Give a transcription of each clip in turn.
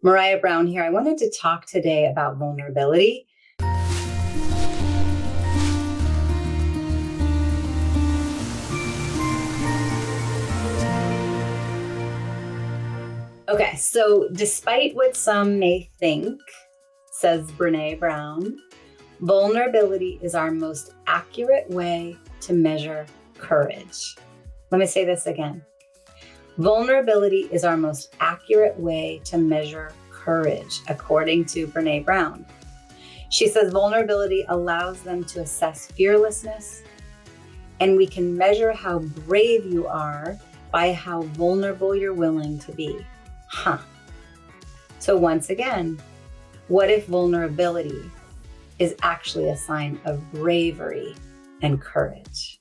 Maraya Brown here. I wanted to talk today about vulnerability. Okay, so despite what some may think, says Brene Brown, vulnerability is our most accurate way to measure courage. Let me say this again. Vulnerability is our most accurate way to measure courage, according to Brene Brown. She says vulnerability allows them to assess fearlessness, and we can measure how brave you are by how vulnerable you're willing to be. So once again, what if vulnerability is actually a sign of bravery and courage?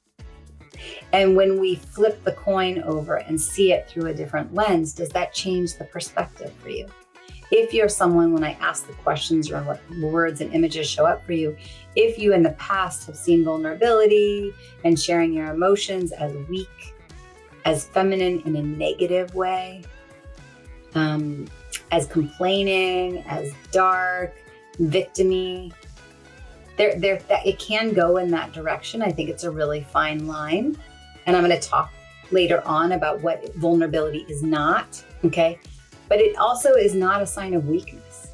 And when we flip the coin over and see it through a different lens, does that change the perspective for you? If you're someone, when I ask the questions or what words and images show up for you, if you in the past have seen vulnerability and sharing your emotions as weak, as feminine in a negative way, as complaining, as dark, victim-y, it can go in that direction. I think it's a really fine line. And I'm going to talk later on about what vulnerability is not, okay? But it also is not a sign of weakness.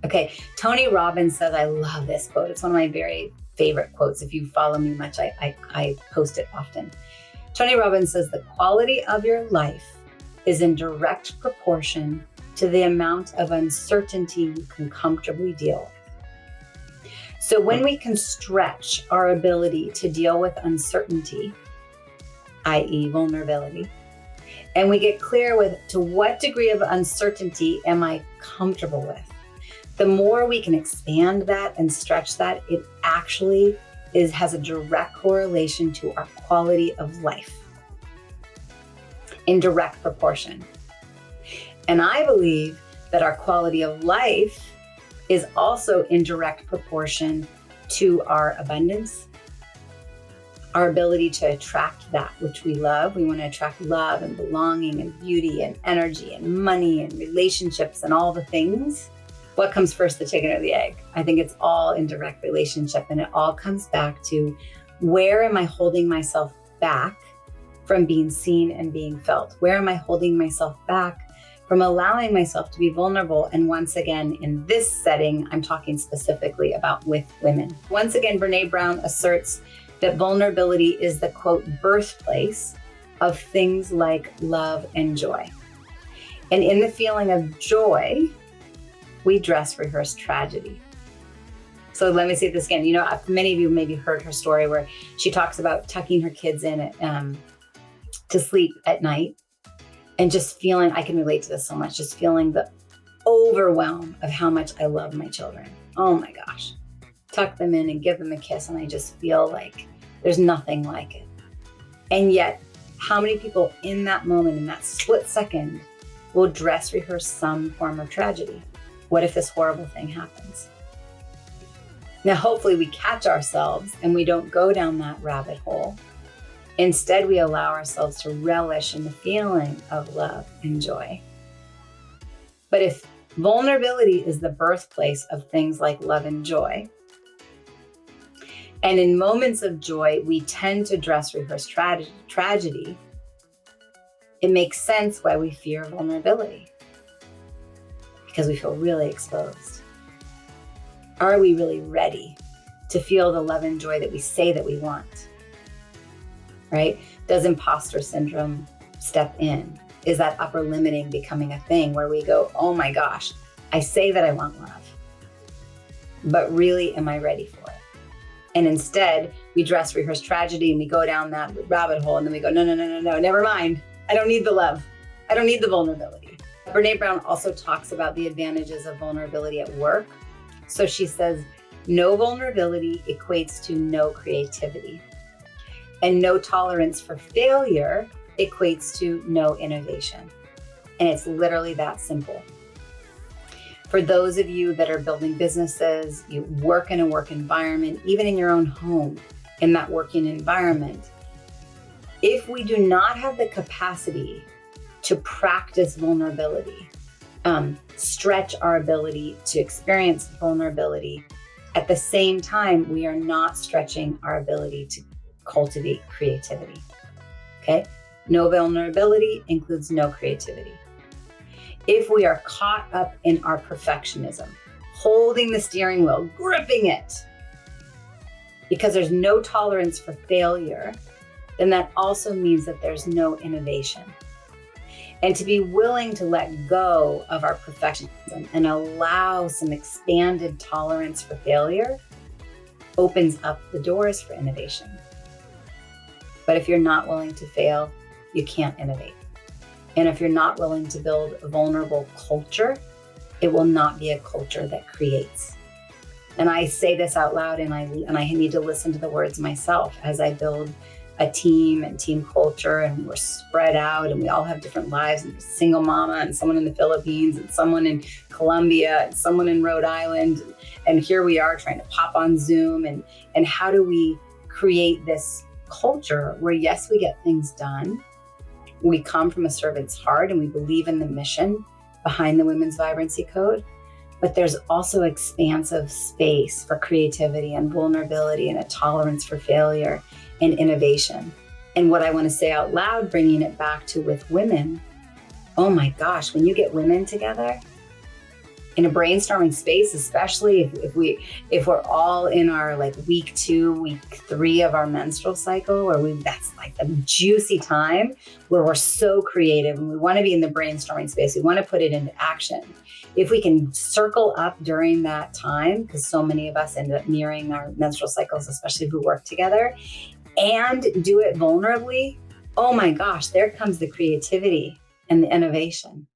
Okay, Tony Robbins says, I love this quote. It's one of my very favorite quotes. If you follow me much, I post it often. Tony Robbins says, the quality of your life is in direct proportion to the amount of uncertainty you can comfortably deal with. So when we can stretch our ability to deal with uncertainty, i.e. vulnerability, and we get clear with to what degree of uncertainty am I comfortable with, the more we can expand that and stretch that, it actually has a direct correlation to our quality of life in direct proportion. And I believe that our quality of life is also in direct proportion to our abundance, our ability to attract that which we love. We want to attract love and belonging and beauty and energy and money and relationships and all the things. What comes first, the chicken or the egg? I think it's all in direct relationship, and it all comes back to where am I holding myself back from being seen and being felt? Where am I holding myself back from allowing myself to be vulnerable? And once again, in this setting, I'm talking specifically about with women. Once again, Brene Brown asserts that vulnerability is the, quote, birthplace of things like love and joy. And in the feeling of joy, we dress rehearse tragedy. So let me say this again. You know, many of you maybe heard her story where she talks about tucking her kids in to sleep at night. And just feeling, I can relate to this so much, just feeling the overwhelm of how much I love my children. Oh my gosh. Tuck them in and give them a kiss, and I just feel like there's nothing like it. And yet, how many people in that moment, in that split second, will dress rehearse some form of tragedy? What if this horrible thing happens? Now, hopefully we catch ourselves and we don't go down that rabbit hole. Instead, we allow ourselves to relish in the feeling of love and joy. But if vulnerability is the birthplace of things like love and joy, and in moments of joy, we tend to dress rehearse tragedy, it makes sense why we fear vulnerability, because we feel really exposed. Are we really ready to feel the love and joy that we say that we want? Right? Does imposter syndrome step in? Is that upper limiting becoming a thing where we go, oh my gosh, I say that I want love, but really, am I ready for it? And instead, we dress rehearse tragedy and we go down that rabbit hole, and then we go, no, never mind. I don't need the love. I don't need the vulnerability. Brene Brown also talks about the advantages of vulnerability at work. So she says, no vulnerability equates to no creativity. And no tolerance for failure equates to no innovation. And it's literally that simple. For those of you that are building businesses, you work in a work environment, even in your own home, in that working environment, if we do not have the capacity to practice vulnerability, stretch our ability to experience vulnerability. At the same time, we are not stretching our ability to cultivate creativity. Okay? No vulnerability includes no creativity. If we are caught up in our perfectionism, holding the steering wheel, gripping it, because there's no tolerance for failure, then that also means that there's no innovation. And to be willing to let go of our perfectionism and allow some expanded tolerance for failure opens up the doors for innovation. But if you're not willing to fail, you can't innovate. And if you're not willing to build a vulnerable culture, it will not be a culture that creates. And I say this out loud, and I need to listen to the words myself as I build a team and team culture, and we're spread out and we all have different lives, and there's a single mama and someone in the Philippines and someone in Colombia and someone in Rhode Island. And here we are trying to pop on Zoom, and how do we create this culture where, yes, we get things done. We come from a servant's heart and we believe in the mission behind the Women's Vibrancy Code, but there's also expansive space for creativity and vulnerability and a tolerance for failure and innovation. And what I want to say out loud, bringing it back to with women, oh my gosh, when you get women together in a brainstorming space, especially if we're all in our like week 2, week 3 of our menstrual cycle, where that's like the juicy time where we're so creative and we want to be in the brainstorming space. We want to put it into action. If we can circle up during that time, because so many of us end up nearing our menstrual cycles, especially if we work together, and do it vulnerably, oh my gosh, there comes the creativity and the innovation.